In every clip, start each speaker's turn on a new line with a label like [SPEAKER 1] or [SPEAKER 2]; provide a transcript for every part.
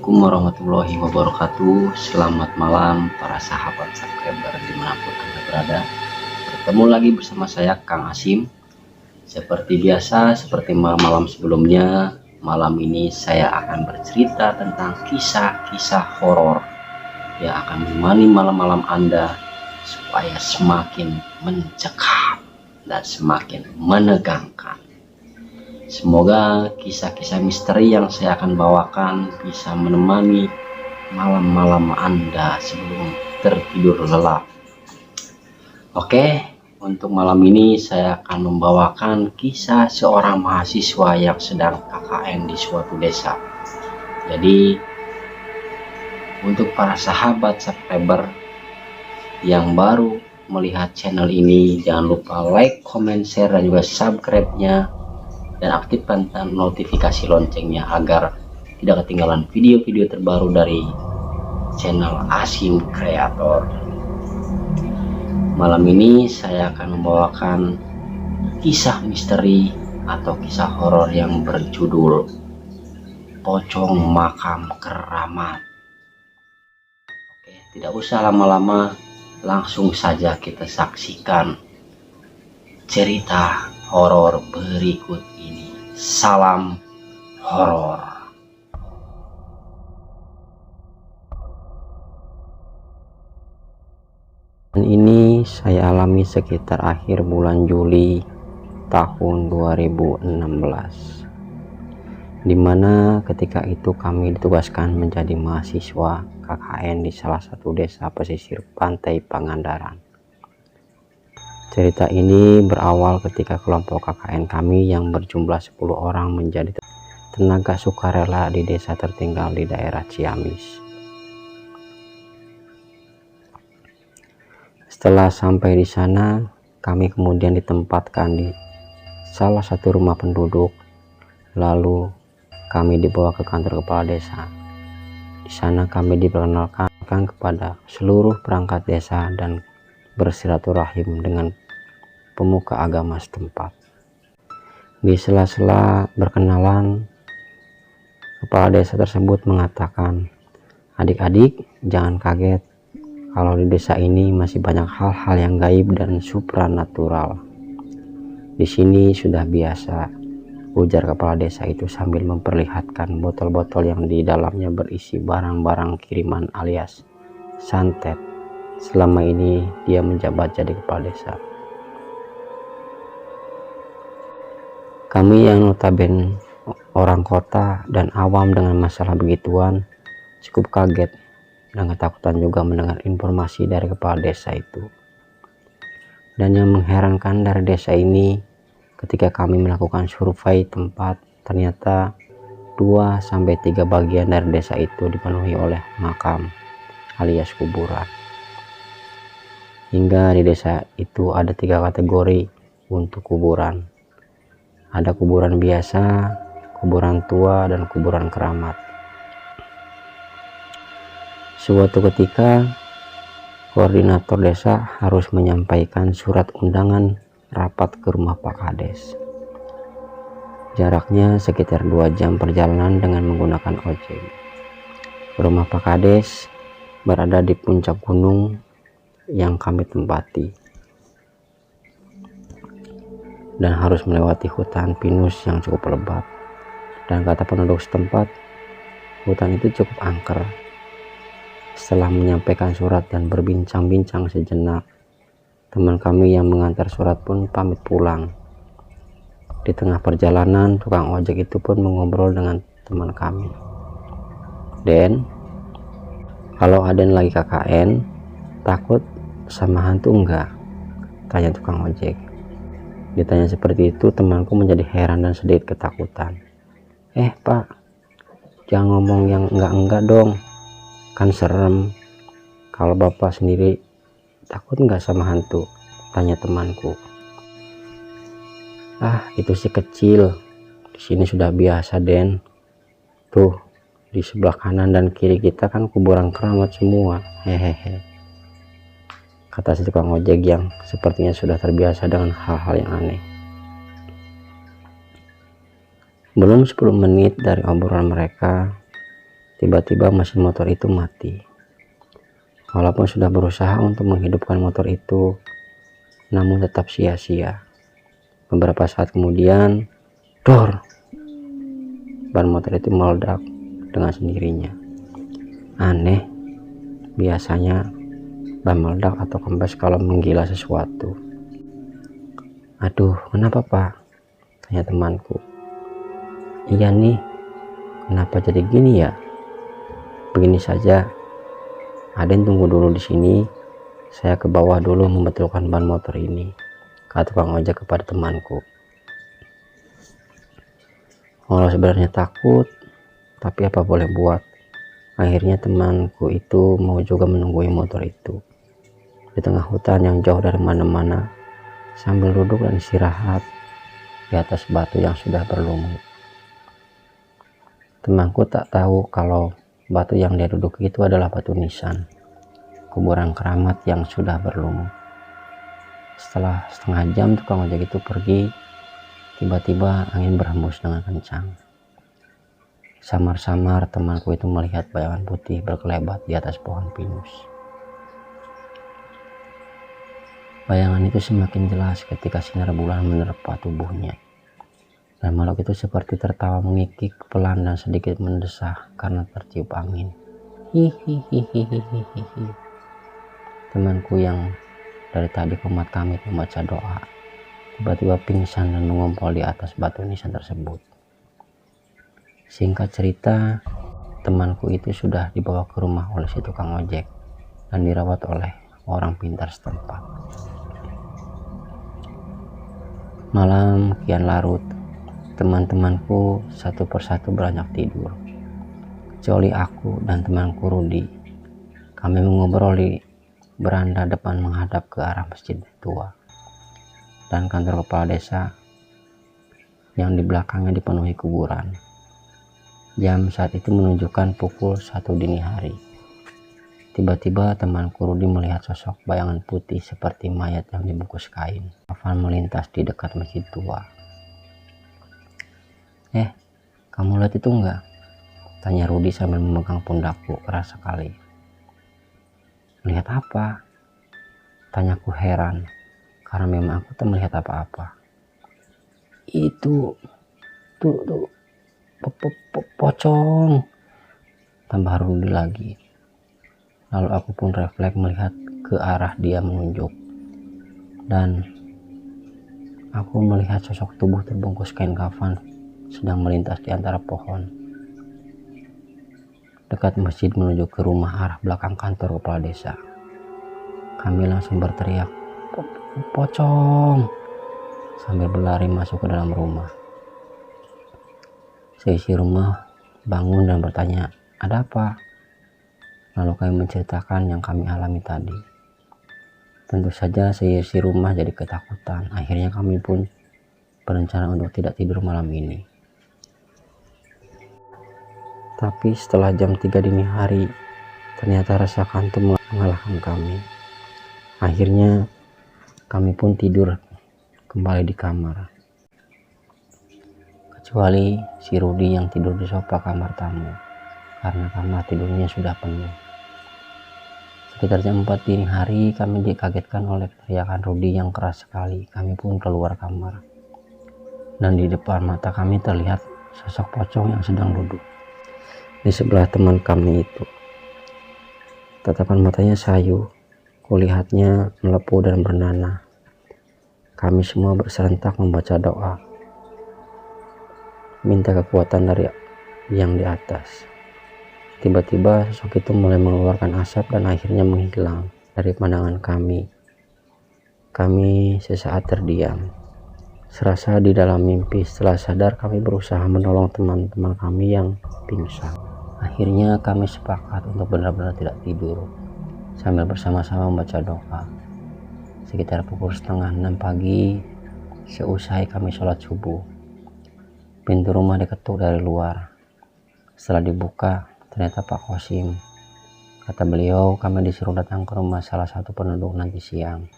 [SPEAKER 1] Assalamualaikum warahmatullahi wabarakatuh. Selamat malam para sahabat subscriber dimanapun Anda berada. Bertemu lagi bersama saya Kang Asim. Seperti biasa, seperti malam-malam sebelumnya, malam ini saya akan bercerita tentang kisah-kisah horor yang akan menemani malam-malam Anda supaya semakin mencekam dan semakin menegangkan. Semoga kisah-kisah misteri yang saya akan bawakan bisa menemani malam-malam Anda sebelum tertidur lelap. Oke, untuk malam ini saya akan membawakan kisah seorang mahasiswa yang sedang KKN di suatu desa. Jadi, untuk para sahabat subscriber yang baru melihat channel ini, jangan lupa like, comment, share, dan juga subscribe-nya. Dan aktifkan notifikasi loncengnya agar tidak ketinggalan video-video terbaru dari channel Asim Creator. Malam ini saya akan membawakan kisah misteri atau kisah horor yang berjudul Pocong Makam Keramat. Oke, tidak usah lama-lama, langsung saja kita saksikan cerita horor berikut ini. Salam horor. Dan ini saya alami sekitar akhir bulan Juli tahun 2016, dimana ketika itu kami ditugaskan menjadi mahasiswa KKN di salah satu desa pesisir pantai Pangandaran. Cerita ini berawal ketika kelompok KKN kami yang berjumlah 10 orang menjadi tenaga sukarela di desa tertinggal di daerah Ciamis. Setelah sampai di sana, kami kemudian ditempatkan di salah satu rumah penduduk, lalu kami dibawa ke kantor kepala desa. Di sana kami diperkenalkan kepada seluruh perangkat desa dan bersilaturahim dengan pemuka agama setempat. Di sela-sela berkenalan, kepala desa tersebut mengatakan, "Adik-adik, jangan kaget kalau di desa ini masih banyak hal-hal yang gaib dan supranatural. Di sini sudah biasa," ujar kepala desa itu sambil memperlihatkan botol-botol yang di dalamnya berisi barang-barang kiriman alias santet. Selama ini dia menjabat jadi kepala desa. Kami yang notabene orang kota dan awam dengan masalah begituan cukup kaget dan ketakutan juga mendengar informasi dari kepala desa itu. Dan yang mengherankan dari desa ini, ketika kami melakukan survei tempat, ternyata 2-3 bagian dari desa itu dipenuhi oleh makam alias kuburan. Hingga di desa itu ada 3 kategori untuk kuburan. Ada kuburan biasa, kuburan tua, dan kuburan keramat. Suatu ketika, koordinator desa harus menyampaikan surat undangan rapat ke rumah Pak Kades. Jaraknya sekitar 2 jam perjalanan dengan menggunakan ojek. Rumah Pak Kades berada di puncak gunung yang kami tempati, dan harus melewati hutan pinus yang cukup lebat. Dan kata penduduk setempat, hutan itu cukup angker. Setelah menyampaikan surat dan berbincang-bincang sejenak, teman kami yang mengantar surat pun pamit pulang. Di tengah perjalanan, tukang ojek itu pun mengobrol dengan teman kami. "Den, kalau Aden lagi KKN, takut sama hantu enggak?" tanya tukang ojek. Ditanya seperti itu, temanku menjadi heran dan sedikit ketakutan. Pak, jangan ngomong yang enggak-enggak dong, kan serem. Kalau bapak sendiri takut enggak sama hantu?" tanya temanku. Itu sih kecil, di sini sudah biasa, Den. Tuh, di sebelah kanan dan kiri kita kan kuburan keramat semua, hehehe, kata si tukang ojek yang sepertinya sudah terbiasa dengan hal-hal yang aneh. Belum 10 menit dari obrolan mereka, Tiba-tiba mesin motor itu mati. Walaupun sudah berusaha untuk menghidupkan motor itu, namun tetap sia-sia. Beberapa saat kemudian, dor, ban motor itu meledak dengan sendirinya. Aneh, biasanya ban meledak atau kempes kalau menggila sesuatu. Aduh, kenapa Pak? Tanya temanku. Iya nih, kenapa jadi gini ya? Begini saja, Aden tunggu dulu di sini. Saya ke bawah dulu membetulkan ban motor ini, kata tukang ojek kepada temanku. Walau sebenarnya takut, tapi apa boleh buat. Akhirnya temanku itu mau juga menunggui motor itu di tengah hutan yang jauh dari mana-mana, sambil duduk dan istirahat di atas batu yang sudah berlumut. Temanku tak tahu kalau batu yang dia duduk itu adalah batu nisan, kuburan keramat yang sudah berlumut. Setelah setengah jam tukang ojek itu pergi, tiba-tiba angin berhembus dengan kencang. Samar-samar temanku itu melihat bayangan putih berkelebat di atas pohon pinus. Bayangan itu semakin jelas ketika sinar bulan menerpa tubuhnya. Dan makhluk itu seperti tertawa mengikik pelan dan sedikit mendesah karena tertiup angin. Hihihihihihihi. Temanku yang dari tadi komat kamit membaca doa, tiba-tiba pingsan dan mengompol di atas batu nisan tersebut. Singkat cerita, temanku itu sudah dibawa ke rumah oleh si tukang ojek dan dirawat oleh orang pintar setempat. Malam kian larut, teman-temanku satu persatu beranjak tidur, kecuali aku dan temanku Rudi. Kami mengobrol di beranda depan menghadap ke arah masjid tua dan kantor kepala desa yang di belakangnya dipenuhi kuburan. Jam saat itu menunjukkan pukul 1 dini hari. Tiba-tiba temanku Rudi melihat sosok bayangan putih seperti mayat yang dibungkus kain. Kafan melintas di dekat masjid tua. Kamu lihat itu enggak? Tanya Rudi sambil memegang pundakku keras sekali. Lihat apa? Tanyaku heran, karena memang aku tak melihat apa-apa. Itu, tuh, pocong, tambah Rudi lagi. Lalu aku pun refleks melihat ke arah dia menunjuk, dan aku melihat sosok tubuh terbungkus kain kafan sedang melintas di antara pohon dekat masjid menuju ke rumah arah belakang kantor kepala desa. Kami langsung berteriak, pocong, sambil berlari masuk ke dalam rumah. Seisi rumah bangun dan bertanya, ada apa? Lalu kami menceritakan yang kami alami tadi. Tentu saja seisi rumah jadi ketakutan. Akhirnya kami pun berencana untuk tidak tidur malam ini. Tapi setelah jam 3 dini hari, ternyata rasa kantuk mengalahkan kami. Akhirnya kami pun tidur kembali di kamar. Kecuali si Rudi yang tidur di sofa kamar tamu, karena kamar tidurnya sudah penuh. Sekitar jam 4 dini hari, kami dikagetkan oleh teriakan Rudi yang keras sekali. Kami pun keluar kamar, dan di depan mata kami terlihat sosok pocong yang sedang duduk di sebelah teman kami itu. Tatapan matanya sayu, kulihatnya melepuh dan bernanah. Kami semua berserentak membaca doa, minta kekuatan dari yang di atas. Tiba-tiba sosok itu mulai mengeluarkan asap dan akhirnya menghilang dari pandangan kami. Kami sesaat terdiam, serasa di dalam mimpi. Setelah sadar, kami berusaha menolong teman-teman kami yang pingsan. Akhirnya kami sepakat untuk benar-benar tidak tidur, sambil bersama-sama membaca doa. Sekitar pukul 5:30 pagi, seusai kami sholat subuh, pintu rumah diketuk dari luar. Setelah dibuka, ternyata Pak Kosim. Kata beliau, kami disuruh datang ke rumah salah satu penduduk nanti siang,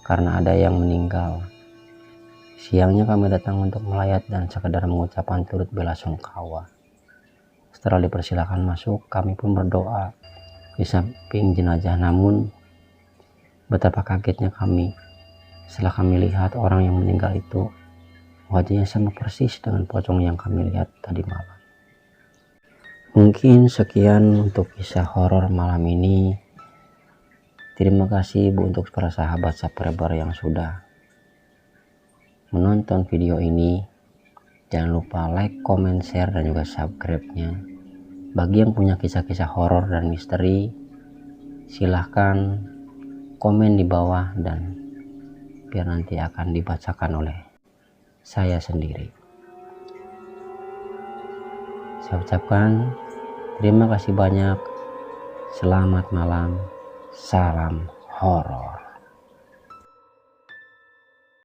[SPEAKER 1] karena ada yang meninggal. Siangnya kami datang untuk melayat dan sekedar mengucapkan turut bela sungkawa. Setelah dipersilakan masuk, kami pun berdoa di samping jenazah. Namun betapa kagetnya kami setelah kami lihat orang yang meninggal itu wajahnya sama persis dengan pocong yang kami lihat tadi malam. Mungkin sekian untuk kisah horor malam ini. Terima kasih untuk para sahabat subscriber yang sudah menonton video ini. Jangan lupa like, comment, share, dan juga subscribe-nya. Bagi yang punya kisah-kisah horor dan misteri, silahkan komen di bawah dan biar nanti akan dibacakan oleh saya sendiri. Saya ucapkan terima kasih banyak. Selamat malam. Salam horor.